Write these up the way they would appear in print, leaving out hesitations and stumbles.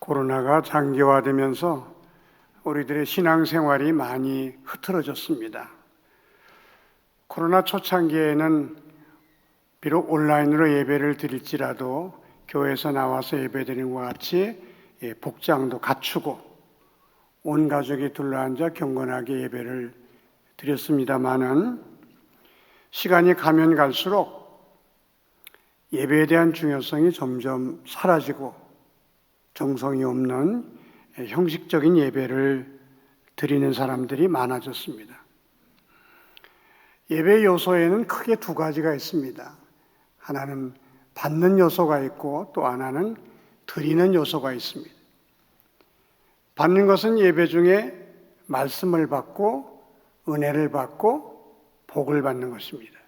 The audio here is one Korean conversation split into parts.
코로나가 장기화되면서 우리들의 신앙생활이 많이 흐트러졌습니다. 코로나 초창기에는 비록 온라인으로 예배를 드릴지라도 교회에서 나와서 예배드리는 것과 같이 복장도 갖추고 온 가족이 둘러앉아 경건하게 예배를 드렸습니다마는 시간이 가면 갈수록 예배에 대한 중요성이 점점 사라지고 정성이 없는 형식적인 예배를 드리는 사람들이 많아졌습니다. 예배 요소에는 크게 두 가지가 있습니다. 하나는 받는 요소가 있고 또 하나는 드리는 요소가 있습니다. 받는 것은 예배 중에 말씀을 받고 은혜를 받고 복을 받는 것입니다.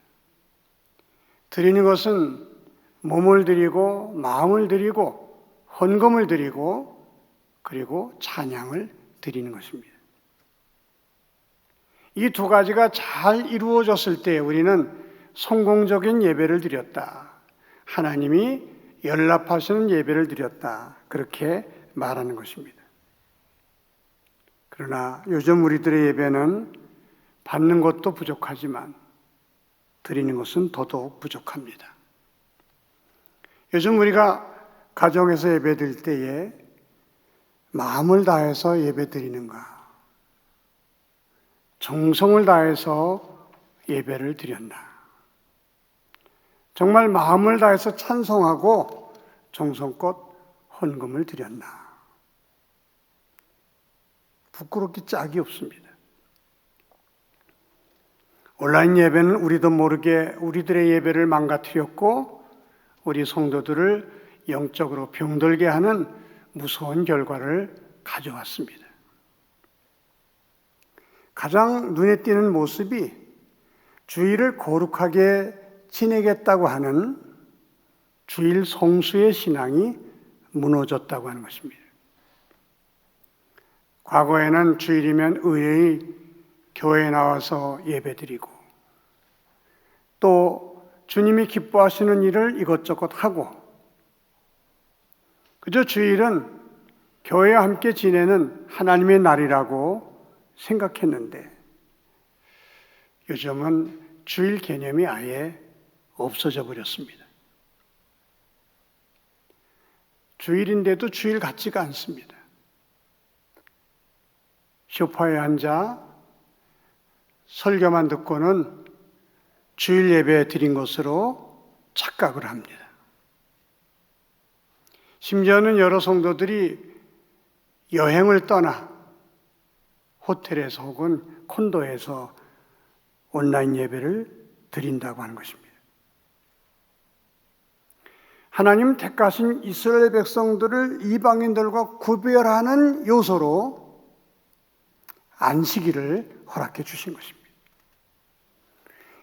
드리는 것은 몸을 드리고 마음을 드리고 헌금을 드리고 그리고 찬양을 드리는 것입니다. 이 두 가지가 잘 이루어졌을 때 우리는 성공적인 예배를 드렸다. 하나님이 연락하시는 예배를 드렸다. 그렇게 말하는 것입니다. 그러나 요즘 우리들의 예배는 받는 것도 부족하지만 드리는 것은 더더욱 부족합니다. 요즘 우리가 가정에서 예배 드릴 때에 마음을 다해서 예배 드리는가? 정성을 다해서 예배를 드렸나? 정말 마음을 다해서 찬송하고 정성껏 헌금을 드렸나? 부끄럽기 짝이 없습니다. 온라인 예배는 우리도 모르게 우리들의 예배를 망가뜨렸고 우리 성도들을 영적으로 병들게 하는 무서운 결과를 가져왔습니다. 가장 눈에 띄는 모습이 주일을 거룩하게 지내겠다고 하는 주일 성수의 신앙이 무너졌다고 하는 것입니다. 과거에는 주일이면 의뢰의 교회에 나와서 예배드리고 또 주님이 기뻐하시는 일을 이것저것 하고 그저 주일은 교회와 함께 지내는 하나님의 날이라고 생각했는데 요즘은 주일 개념이 아예 없어져 버렸습니다. 주일인데도 주일 같지가 않습니다. 소파에 앉아 설교만 듣고는 주일 예배 드린 것으로 착각을 합니다. 심지어는 여러 성도들이 여행을 떠나 호텔에서 혹은 콘도에서 온라인 예배를 드린다고 하는 것입니다. 하나님 택하신 이스라엘 백성들을 이방인들과 구별하는 요소로 안식일을 허락해 주신 것입니다.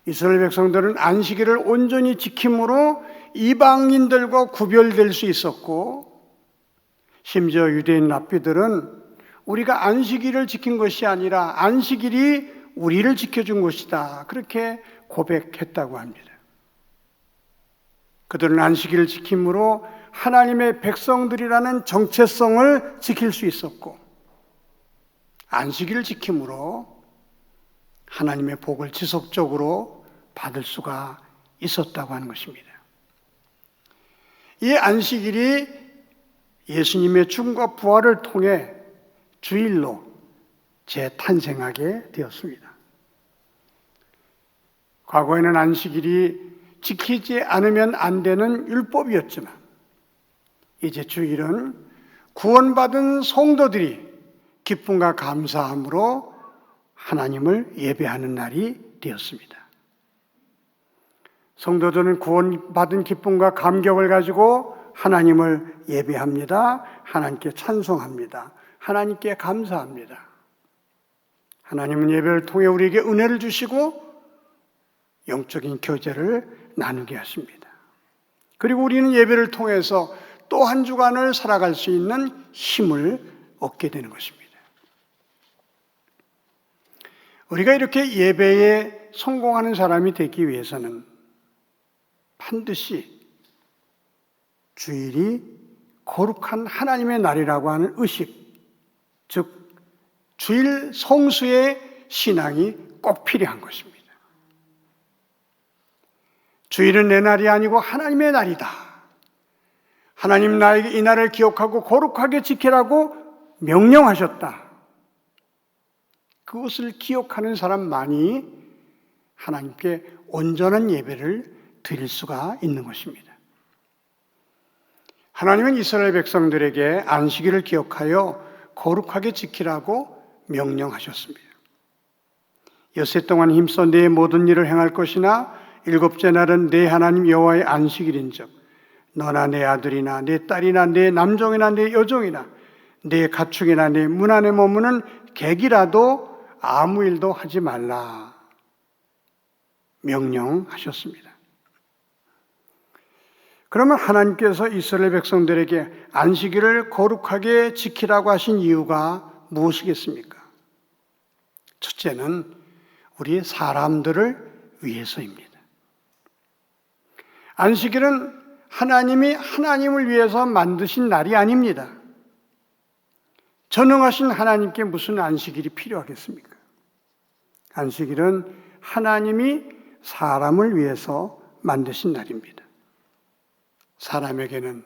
이스라엘 백성들은 안식일을 온전히 지킴으로 이방인들과 구별될 수 있었고 심지어 유대인 랍비들은 우리가 안식일을 지킨 것이 아니라 안식일이 우리를 지켜준 것이다. 그렇게 고백했다고 합니다. 그들은 안식일을 지킴으로 하나님의 백성들이라는 정체성을 지킬 수 있었고 안식일을 지킴으로 하나님의 복을 지속적으로 받을 수가 있었다고 하는 것입니다. 이 안식일이 예수님의 죽음과 부활을 통해 주일로 재탄생하게 되었습니다. 과거에는 안식일이 지키지 않으면 안 되는 율법이었지만 이제 주일은 구원받은 성도들이 기쁨과 감사함으로 하나님을 예배하는 날이 되었습니다. 성도들은 구원받은 기쁨과 감격을 가지고 하나님을 예배합니다. 하나님께 찬송합니다. 하나님께 감사합니다. 하나님은 예배를 통해 우리에게 은혜를 주시고 영적인 교제를 나누게 하십니다. 그리고 우리는 예배를 통해서 또 한 주간을 살아갈 수 있는 힘을 얻게 되는 것입니다. 우리가 이렇게 예배에 성공하는 사람이 되기 위해서는 반드시 주일이 거룩한 하나님의 날이라고 하는 의식, 즉 주일 성수의 신앙이 꼭 필요한 것입니다. 주일은 내 날이 아니고 하나님의 날이다. 하나님 나에게 이 날을 기억하고 거룩하게 지키라고 명령하셨다. 그것을 기억하는 사람만이 하나님께 온전한 예배를 드릴 수가 있는 것입니다. 하나님은 이스라엘 백성들에게 안식일을 기억하여 거룩하게 지키라고 명령하셨습니다. 엿새 동안 힘써 내 모든 일을 행할 것이나 일곱째 날은 내 하나님 여호와의 안식일인즉 너나 내 아들이나 내 딸이나 내 남종이나 내 여종이나 내 가축이나 내 문 안에 머무는 객이라도 아무 일도 하지 말라 명령하셨습니다. 그러면 하나님께서 이스라엘 백성들에게 안식일을 거룩하게 지키라고 하신 이유가 무엇이겠습니까? 첫째는 우리 사람들을 위해서입니다. 안식일은 하나님이 하나님을 위해서 만드신 날이 아닙니다. 전능하신 하나님께 무슨 안식일이 필요하겠습니까? 안식일은 하나님이 사람을 위해서 만드신 날입니다. 사람에게는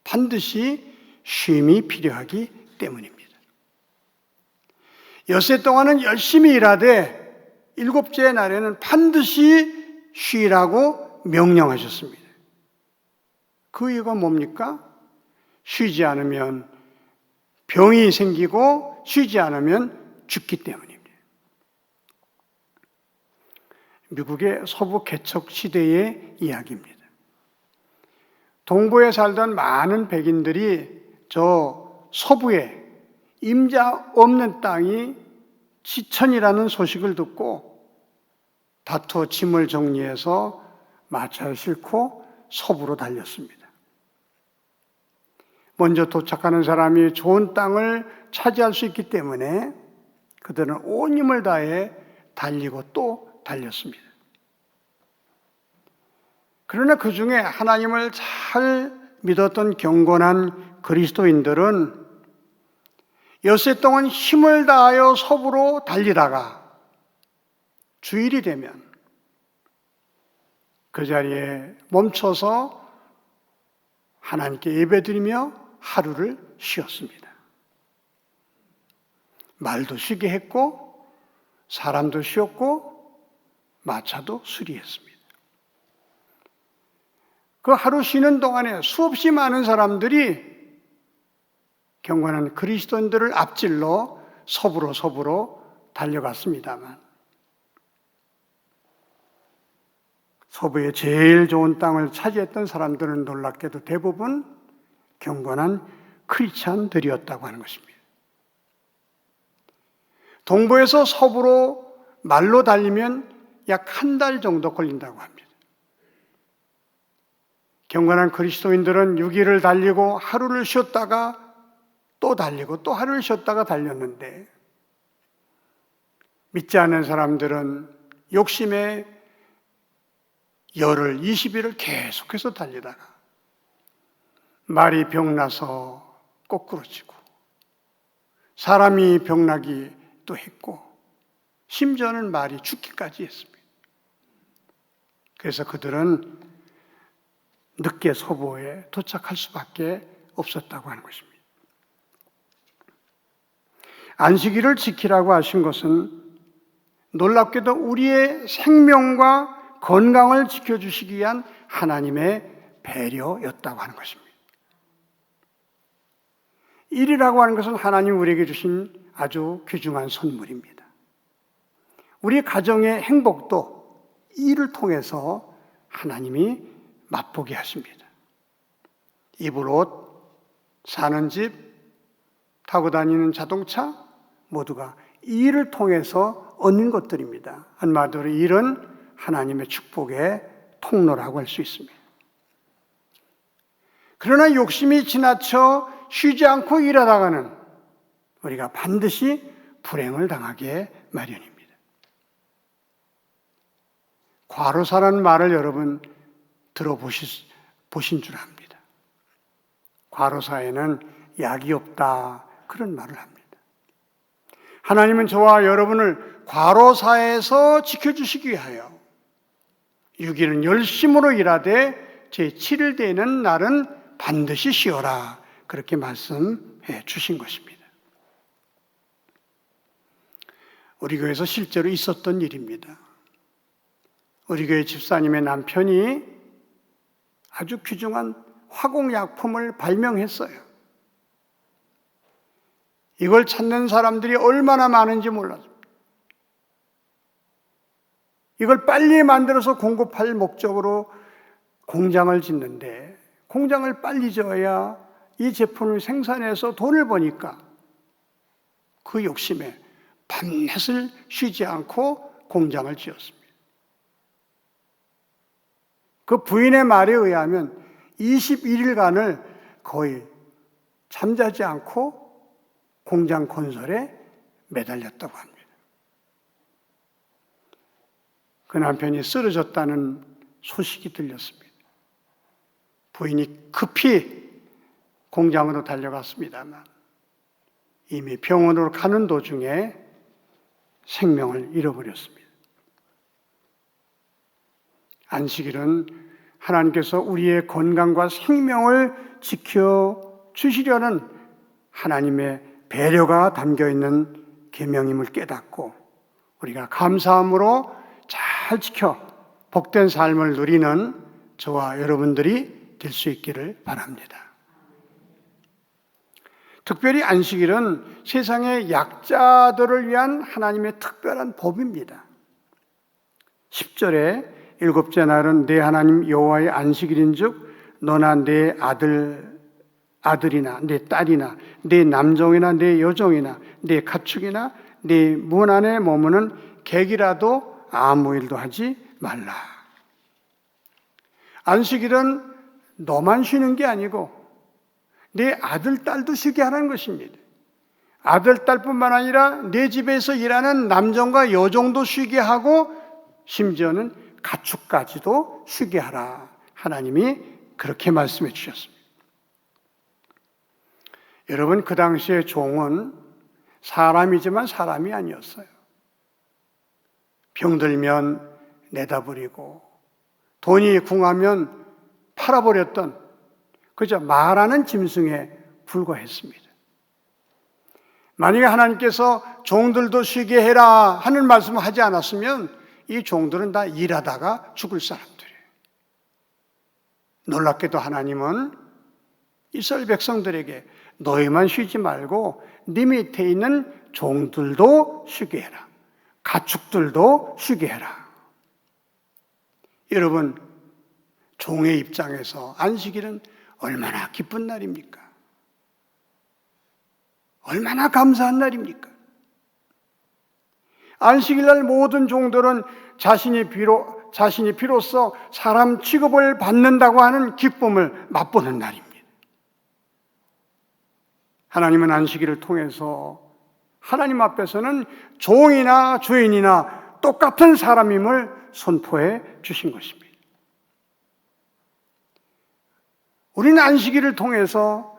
반드시 쉼이 필요하기 때문입니다. 엿새 동안은 열심히 일하되 일곱째 날에는 반드시 쉬라고 명령하셨습니다. 그 이유가 뭡니까? 쉬지 않으면 병이 생기고 쉬지 않으면 죽기 때문입니다. 미국의 서부 개척 시대의 이야기입니다. 동부에 살던 많은 백인들이 저 서부에 임자 없는 땅이 지천이라는 소식을 듣고 다투어 짐을 정리해서 마차를 싣고 서부로 달렸습니다. 먼저 도착하는 사람이 좋은 땅을 차지할 수 있기 때문에 그들은 온 힘을 다해 달리고 또 달렸습니다. 그러나 그 중에 하나님을 잘 믿었던 경건한 그리스도인들은 엿새 동안 힘을 다하여 서부로 달리다가 주일이 되면 그 자리에 멈춰서 하나님께 예배드리며 하루를 쉬었습니다. 말도 쉬게 했고 사람도 쉬었고 마차도 수리했습니다. 그 하루 쉬는 동안에 수없이 많은 사람들이 경건한 그리스도인들을 앞질러 서부로 달려갔습니다만 서부의 제일 좋은 땅을 차지했던 사람들은 놀랍게도 대부분 경건한 크리스찬들이었다고 하는 것입니다. 동부에서 서부로 말로 달리면 약 한 달 정도 걸린다고 합니다. 경건한 그리스도인들은 6일을 달리고 하루를 쉬었다가 또 달리고 또 하루를 쉬었다가 달렸는데 믿지 않는 사람들은 욕심에 열흘, 20일을 계속해서 달리다가 말이 병나서 거꾸로지고 사람이 병나기도 했고 심지어는 말이 죽기까지 했습니다. 그래서 그들은 늦게 서부에 도착할 수밖에 없었다고 하는 것입니다. 안식일을 지키라고 하신 것은 놀랍게도 우리의 생명과 건강을 지켜주시기 위한 하나님의 배려였다고 하는 것입니다. 일이라고 하는 것은 하나님 우리에게 주신 아주 귀중한 선물입니다. 우리 가정의 행복도 일을 통해서 하나님이 맛보게 하십니다. 입을 옷, 사는 집, 타고 다니는 자동차 모두가 일을 통해서 얻는 것들입니다. 한마디로 일은 하나님의 축복의 통로라고 할 수 있습니다. 그러나 욕심이 지나쳐 쉬지 않고 일하다가는 우리가 반드시 불행을 당하게 마련입니다. 과로사라는 말을 여러분 들어보신 줄 압니다. 과로사에는 약이 없다. 그런 말을 합니다. 하나님은 저와 여러분을 과로사에서 지켜주시기 위하여 6일은 열심으로 일하되 제7일 되는 날은 반드시 쉬어라. 그렇게 말씀해 주신 것입니다. 우리 교회에서 실제로 있었던 일입니다. 우리 교회 집사님의 남편이 아주 귀중한 화공약품을 발명했어요. 이걸 찾는 사람들이 얼마나 많은지 몰랐습니다. 이걸 빨리 만들어서 공급할 목적으로 공장을 짓는데 공장을 빨리 지어야 이 제품을 생산해서 돈을 버니까 그 욕심에 밤낮을 쉬지 않고 공장을 지었습니다. 그 부인의 말에 의하면 21일간을 거의 잠자지 않고 공장 건설에 매달렸다고 합니다. 그 남편이 쓰러졌다는 소식이 들렸습니다. 부인이 급히 공장으로 달려갔습니다만 이미 병원으로 가는 도중에 생명을 잃어버렸습니다. 안식일은 하나님께서 우리의 건강과 생명을 지켜주시려는 하나님의 배려가 담겨있는 계명임을 깨닫고 우리가 감사함으로 잘 지켜 복된 삶을 누리는 저와 여러분들이 될 수 있기를 바랍니다. 특별히 안식일은 세상의 약자들을 위한 하나님의 특별한 법입니다. 10절에 일곱째 날은 내 하나님 여호와의 안식일인즉 너나 내 아들이나 내 딸이나 내 남종이나 내 여종이나 내 가축이나 내 문 안에 머무는 객이라도 아무 일도 하지 말라. 안식일은 너만 쉬는 게 아니고 내 아들, 딸도 쉬게 하라는 것입니다. 아들, 딸뿐만 아니라 내 집에서 일하는 남종과 여종도 쉬게 하고 심지어는 가축까지도 쉬게 하라. 하나님이 그렇게 말씀해 주셨습니다. 여러분, 그 당시에 종은 사람이지만 사람이 아니었어요. 병들면 내다버리고 돈이 궁하면 팔아버렸던 그저 말하는 짐승에 불과했습니다. 만약에 하나님께서 종들도 쉬게 해라 하는 말씀을 하지 않았으면 이 종들은 다 일하다가 죽을 사람들이에요. 놀랍게도 하나님은 이스라엘 백성들에게 너희만 쉬지 말고 네 밑에 있는 종들도 쉬게 해라. 가축들도 쉬게 해라. 여러분, 종의 입장에서 안식일은 얼마나 기쁜 날입니까? 얼마나 감사한 날입니까? 안식일 날 모든 종들은 자신이 비로소 사람 취급을 받는다고 하는 기쁨을 맛보는 날입니다. 하나님은 안식일을 통해서 하나님 앞에서는 종이나 주인이나 똑같은 사람임을 선포해 주신 것입니다. 우리는 안식일을 통해서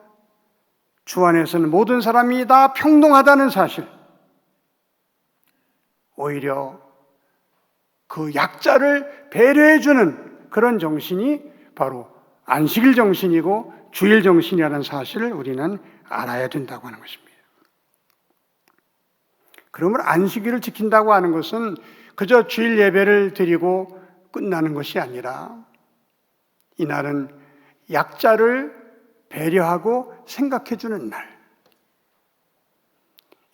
주 안에서는 모든 사람이 다 평등하다는 사실, 오히려 그 약자를 배려해주는 그런 정신이 바로 안식일 정신이고 주일 정신이라는 사실을 우리는 알아야 된다고 하는 것입니다. 그러므로 안식일을 지킨다고 하는 것은 그저 주일 예배를 드리고 끝나는 것이 아니라 이날은 약자를 배려하고 생각해주는 날,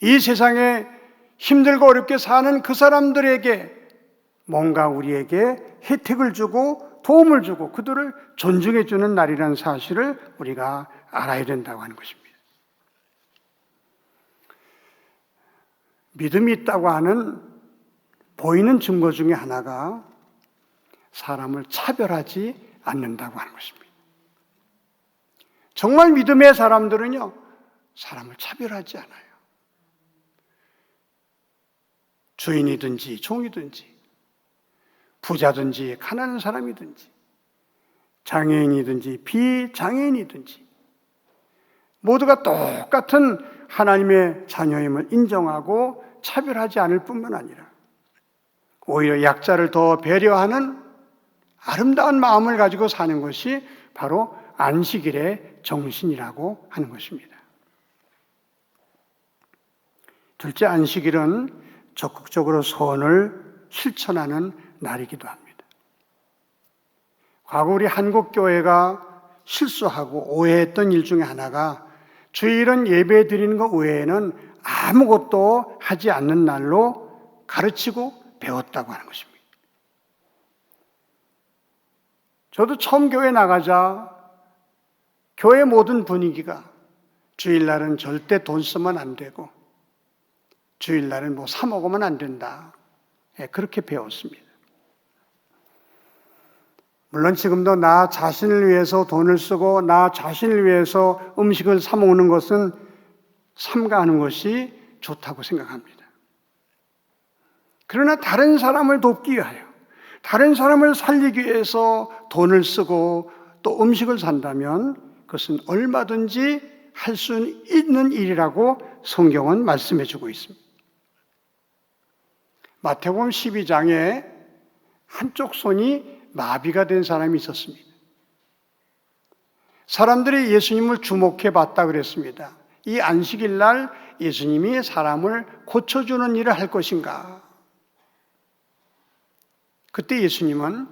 이 세상에 힘들고 어렵게 사는 그 사람들에게 뭔가 우리에게 혜택을 주고 도움을 주고 그들을 존중해주는 날이라는 사실을 우리가 알아야 된다고 하는 것입니다. 믿음이 있다고 하는 보이는 증거 중에 하나가 사람을 차별하지 않는다고 하는 것입니다. 정말 믿음의 사람들은요, 사람을 차별하지 않아요. 주인이든지 종이든지 부자든지 가난한 사람이든지 장애인이든지 비장애인이든지 모두가 똑같은 하나님의 자녀임을 인정하고 차별하지 않을 뿐만 아니라 오히려 약자를 더 배려하는 아름다운 마음을 가지고 사는 것이 바로 안식일의 정신이라고 하는 것입니다. 둘째, 안식일은 적극적으로 선을 실천하는 날이기도 합니다. 과거 우리 한국교회가 실수하고 오해했던 일 중에 하나가 주일은 예배 드리는 것 외에는 아무것도 하지 않는 날로 가르치고 배웠다고 하는 것입니다. 저도 처음 교회 나가자 교회 모든 분위기가 주일날은 절대 돈 쓰면 안 되고 주일날은 뭐 사 먹으면 안 된다. 그렇게 배웠습니다. 물론 지금도 나 자신을 위해서 돈을 쓰고 나 자신을 위해서 음식을 사 먹는 것은 삼가하는 것이 좋다고 생각합니다. 그러나 다른 사람을 돕기 위하여, 다른 사람을 살리기 위해서 돈을 쓰고 또 음식을 산다면 그것은 얼마든지 할 수 있는 일이라고 성경은 말씀해 주고 있습니다. 마태복음 12장에 한쪽 손이 마비가 된 사람이 있었습니다. 사람들이 예수님을 주목해 봤다 그랬습니다. 이 안식일 날 예수님이 사람을 고쳐주는 일을 할 것인가? 그때 예수님은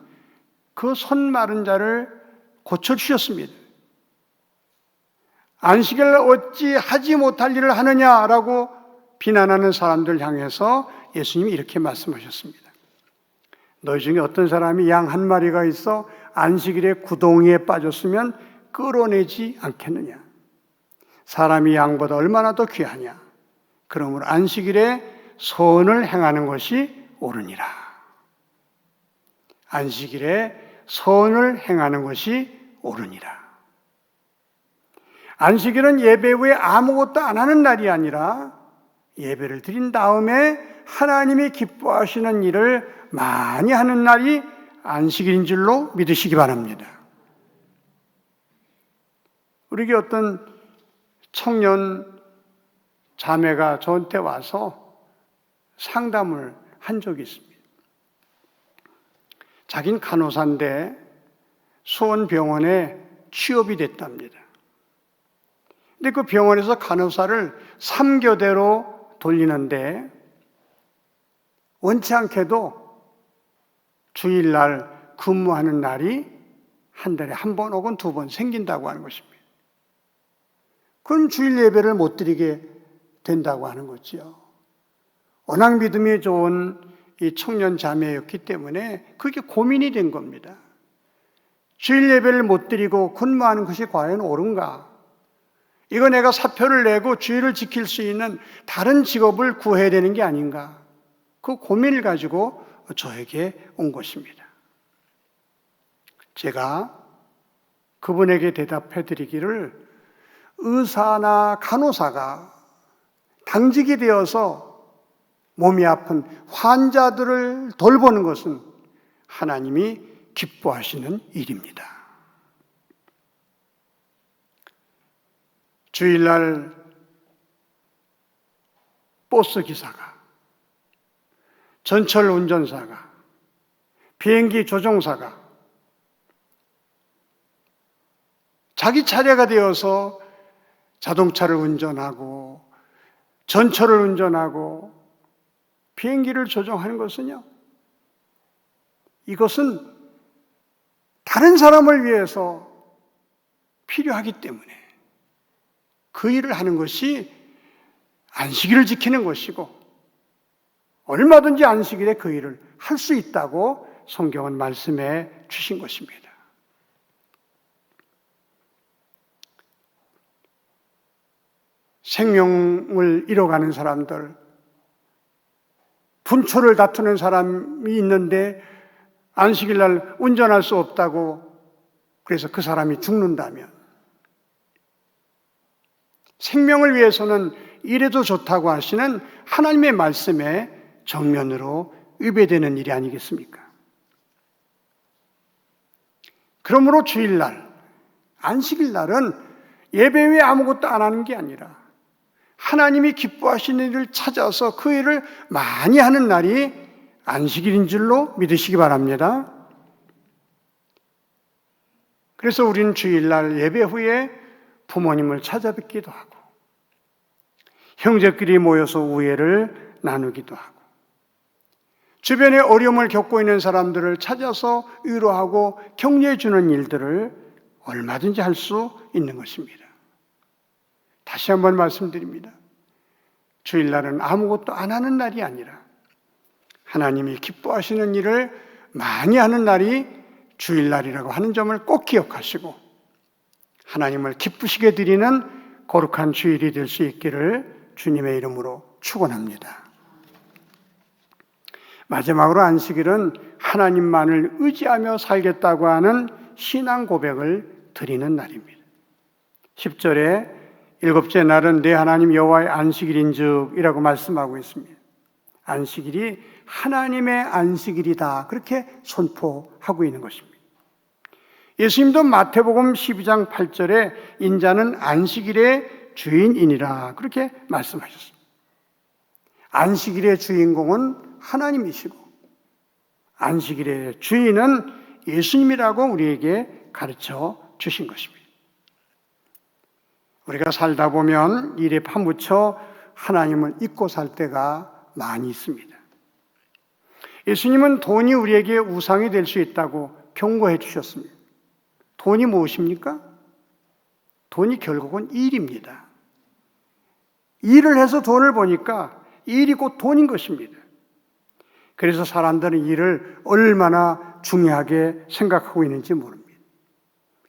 그 손 마른 자를 고쳐주셨습니다. 안식일 날 어찌 하지 못할 일을 하느냐라고 비난하는 사람들 향해서 예수님이 이렇게 말씀하셨습니다. 너희 중에 어떤 사람이 양 한 마리가 있어 안식일에 구덩이에 빠졌으면 끌어내지 않겠느냐? 사람이 양보다 얼마나 더 귀하냐? 그러므로 안식일에 선을 행하는 것이 옳으니라. 안식일에 선을 행하는 것이 옳으니라. 안식일은 예배 후에 아무것도 안 하는 날이 아니라 예배를 드린 다음에 하나님이 기뻐하시는 일을 많이 하는 날이 안식일인 줄로 믿으시기 바랍니다. 우리 어떤 청년 자매가 저한테 와서 상담을 한 적이 있습니다. 자긴 간호사인데 수원병원에 취업이 됐답니다. 근데 그 병원에서 간호사를 3교대로 돌리는데 원치 않게도 주일날 근무하는 날이 한 달에 한 번 혹은 두 번 생긴다고 하는 것입니다. 그럼 주일 예배를 못 드리게 된다고 하는 거지요. 워낙 믿음이 좋은 이 청년 자매였기 때문에 그게 고민이 된 겁니다. 주일 예배를 못 드리고 근무하는 것이 과연 옳은가? 이거 내가 사표를 내고 주일을 지킬 수 있는 다른 직업을 구해야 되는 게 아닌가? 그 고민을 가지고 저에게 온 것입니다. 제가 그분에게 대답해 드리기를 의사나 간호사가 당직이 되어서 몸이 아픈 환자들을 돌보는 것은 하나님이 기뻐하시는 일입니다. 주일날 버스 기사가, 전철 운전사가, 비행기 조종사가 자기 차례가 되어서 자동차를 운전하고 전철을 운전하고 비행기를 조종하는 것은요, 이것은 다른 사람을 위해서 필요하기 때문에 그 일을 하는 것이 안식일을 지키는 것이고 얼마든지 안식일에 그 일을 할 수 있다고 성경은 말씀해 주신 것입니다. 생명을 잃어가는 사람들, 분초를 다투는 사람이 있는데 안식일 날 운전할 수 없다고 그래서 그 사람이 죽는다면 생명을 위해서는 이래도 좋다고 하시는 하나님의 말씀에 정면으로 위배되는 일이 아니겠습니까? 그러므로 주일날, 안식일 날은 예배 외에 아무것도 안 하는 게 아니라 하나님이 기뻐하시는 일을 찾아서 그 일을 많이 하는 날이 안식일인 줄로 믿으시기 바랍니다. 그래서 우리는 주일날 예배 후에 부모님을 찾아뵙기도 하고 형제끼리 모여서 우애를 나누기도 하고 주변에 어려움을 겪고 있는 사람들을 찾아서 위로하고 격려해 주는 일들을 얼마든지 할 수 있는 것입니다. 다시 한번 말씀드립니다. 주일날은 아무것도 안 하는 날이 아니라 하나님이 기뻐하시는 일을 많이 하는 날이 주일날이라고 하는 점을 꼭 기억하시고 하나님을 기쁘시게 드리는 거룩한 주일이 될 수 있기를 주님의 이름으로 축원합니다. 마지막으로 안식일은 하나님만을 의지하며 살겠다고 하는 신앙 고백을 드리는 날입니다. 10절에 일곱째 날은 내 하나님 여호와의 안식일인즉 이라고 말씀하고 있습니다. 안식일이 하나님의 안식일이다, 그렇게 선포하고 있는 것입니다. 예수님도 마태복음 12장 8절에 인자는 안식일의 주인이니라, 그렇게 말씀하셨습니다. 안식일의 주인공은 하나님이시고 안식일의 주인은 예수님이라고 우리에게 가르쳐 주신 것입니다. 우리가 살다 보면 일에 파묻혀 하나님을 잊고 살 때가 많이 있습니다. 예수님은 돈이 우리에게 우상이 될 수 있다고 경고해 주셨습니다. 돈이 무엇입니까? 돈이 결국은 일입니다. 일을 해서 돈을 버니까 일이 곧 돈인 것입니다. 그래서 사람들은 일을 얼마나 중요하게 생각하고 있는지 모릅니다.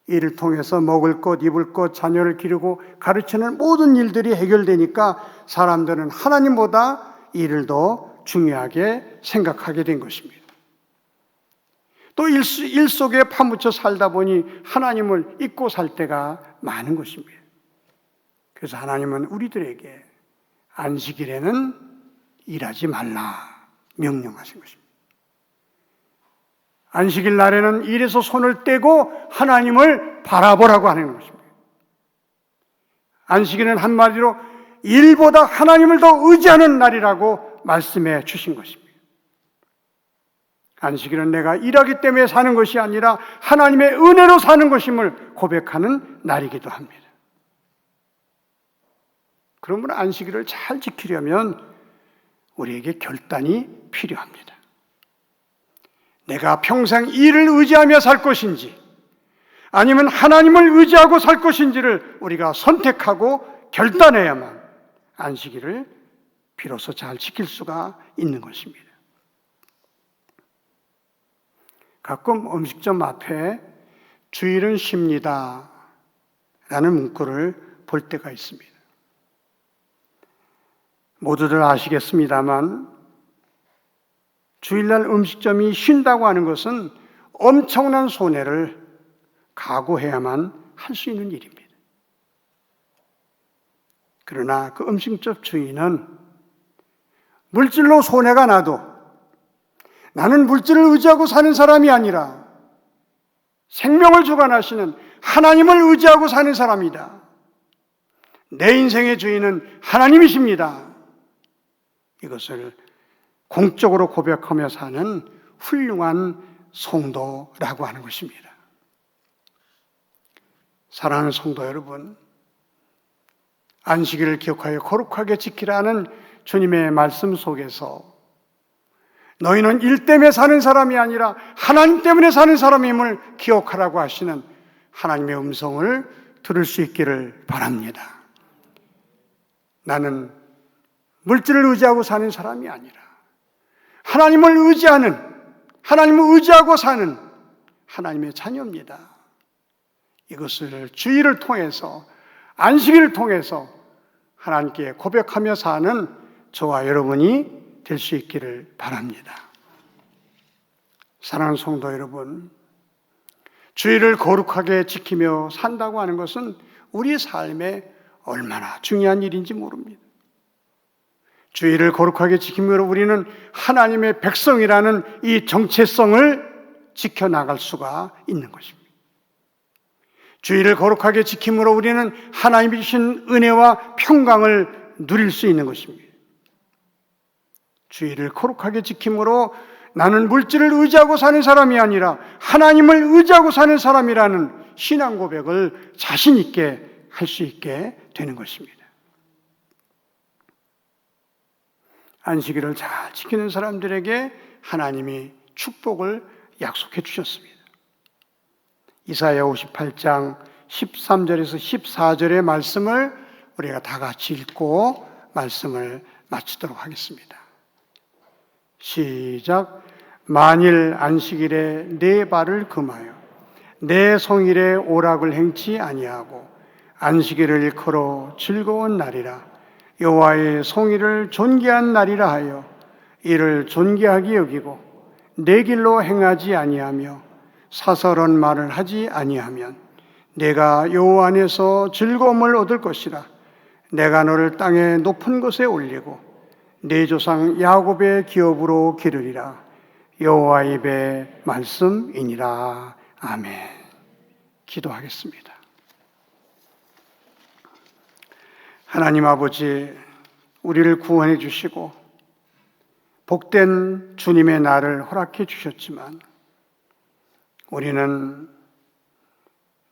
일을 통해서 먹을 것, 입을 것, 자녀를 기르고 가르치는 모든 일들이 해결되니까 사람들은 하나님보다 일을 더 중요하게 생각하게 된 것입니다. 또 일 속에 파묻혀 살다 보니 하나님을 잊고 살 때가 많은 것입니다. 그래서 하나님은 우리들에게 안식일에는 일하지 말라 명령하신 것입니다. 안식일 날에는 일에서 손을 떼고 하나님을 바라보라고 하는 것입니다. 안식일은 한마디로 일보다 하나님을 더 의지하는 날이라고 말씀해 주신 것입니다. 안식일은 내가 일하기 때문에 사는 것이 아니라 하나님의 은혜로 사는 것임을 고백하는 날이기도 합니다. 그러므로 안식일을 잘 지키려면 우리에게 결단이 필요합니다. 내가 평생 일을 의지하며 살 것인지 아니면 하나님을 의지하고 살 것인지를 우리가 선택하고 결단해야만 안식일을 비로소 잘 지킬 수가 있는 것입니다. 가끔 음식점 앞에 주일은 쉽니다 라는 문구를 볼 때가 있습니다. 모두들 아시겠습니다만 주일날 음식점이 쉰다고 하는 것은 엄청난 손해를 각오해야만 할 수 있는 일입니다. 그러나 그 음식점 주인은 물질로 손해가 나도 나는 물질을 의지하고 사는 사람이 아니라 생명을 주관하시는 하나님을 의지하고 사는 사람이다. 내 인생의 주인은 하나님이십니다. 이것을 공적으로 고백하며 사는 훌륭한 성도라고 하는 것입니다. 사랑하는 성도 여러분, 안식일을 기억하여 거룩하게 지키라는 주님의 말씀 속에서 너희는 일 때문에 사는 사람이 아니라 하나님 때문에 사는 사람임을 기억하라고 하시는 하나님의 음성을 들을 수 있기를 바랍니다. 나는 물질을 의지하고 사는 사람이 아니라 하나님을 의지하는, 하나님을 의지하고 사는 하나님의 자녀입니다. 이것을 주일을 통해서, 안식일을 통해서 하나님께 고백하며 사는 저와 여러분이 될 수 있기를 바랍니다. 사랑하는 성도 여러분, 주일을 거룩하게 지키며 산다고 하는 것은 우리 삶에 얼마나 중요한 일인지 모릅니다. 주일을 거룩하게 지킴으로 우리는 하나님의 백성이라는 이 정체성을 지켜나갈 수가 있는 것입니다. 주일을 거룩하게 지킴으로 우리는 하나님이 주신 은혜와 평강을 누릴 수 있는 것입니다. 주일을 거룩하게 지킴으로 나는 물질을 의지하고 사는 사람이 아니라 하나님을 의지하고 사는 사람이라는 신앙 고백을 자신 있게 할 수 있게 되는 것입니다. 안식일을 잘 지키는 사람들에게 하나님이 축복을 약속해 주셨습니다. 이사야 58장 13절에서 14절의 말씀을 우리가 다 같이 읽고 말씀을 마치도록 하겠습니다. 시작. 만일 안식일에 내 발을 금하여 내 성일에 오락을 행치 아니하고 안식일을 일컬어 즐거운 날이라 여호와의 성일을 존귀한 날이라 하여 이를 존귀하게 여기고 내 길로 행하지 아니하며 사설한 말을 하지 아니하면 내가 여호와 안에서 즐거움을 얻을 것이라. 내가 너를 땅의 높은 곳에 올리고 내 조상 야곱의 기업으로 기르리라. 여호와 입의 말씀이니라. 아멘. 기도하겠습니다. 하나님 아버지, 우리를 구원해 주시고 복된 주님의 날을 허락해 주셨지만 우리는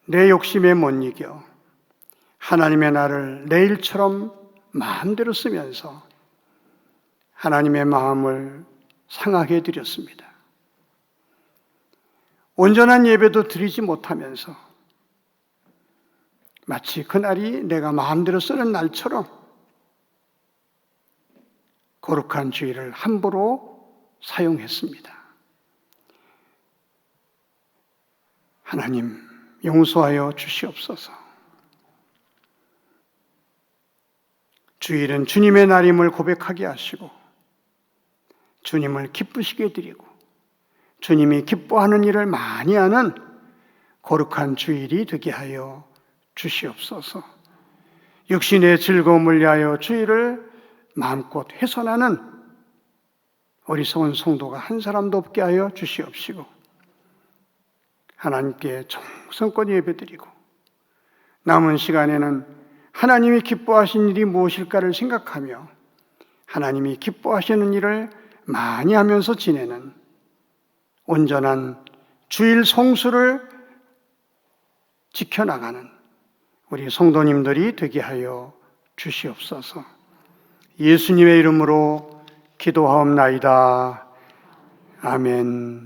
내 욕심에 못 이겨 하나님의 날을 내일처럼 마음대로 쓰면서 하나님의 마음을 상하게 해드렸습니다. 온전한 예배도 드리지 못하면서 마치 그날이 내가 마음대로 쓰는 날처럼 거룩한 주일을 함부로 사용했습니다. 하나님, 용서하여 주시옵소서. 주일은 주님의 날임을 고백하게 하시고 주님을 기쁘시게 드리고 주님이 기뻐하는 일을 많이 하는 거룩한 주일이 되게 하여 주시옵소서. 육신의 즐거움을 위하여 주일을 마음껏 훼손하는 어리석은 성도가 한 사람도 없게 하여 주시옵시고 하나님께 정성껏 예배드리고 남은 시간에는 하나님이 기뻐하신 일이 무엇일까를 생각하며 하나님이 기뻐하시는 일을 많이 하면서 지내는 온전한 주일 성수를 지켜나가는 우리 성도님들이 되게 하여 주시옵소서. 예수님의 이름으로 기도하옵나이다. 아멘.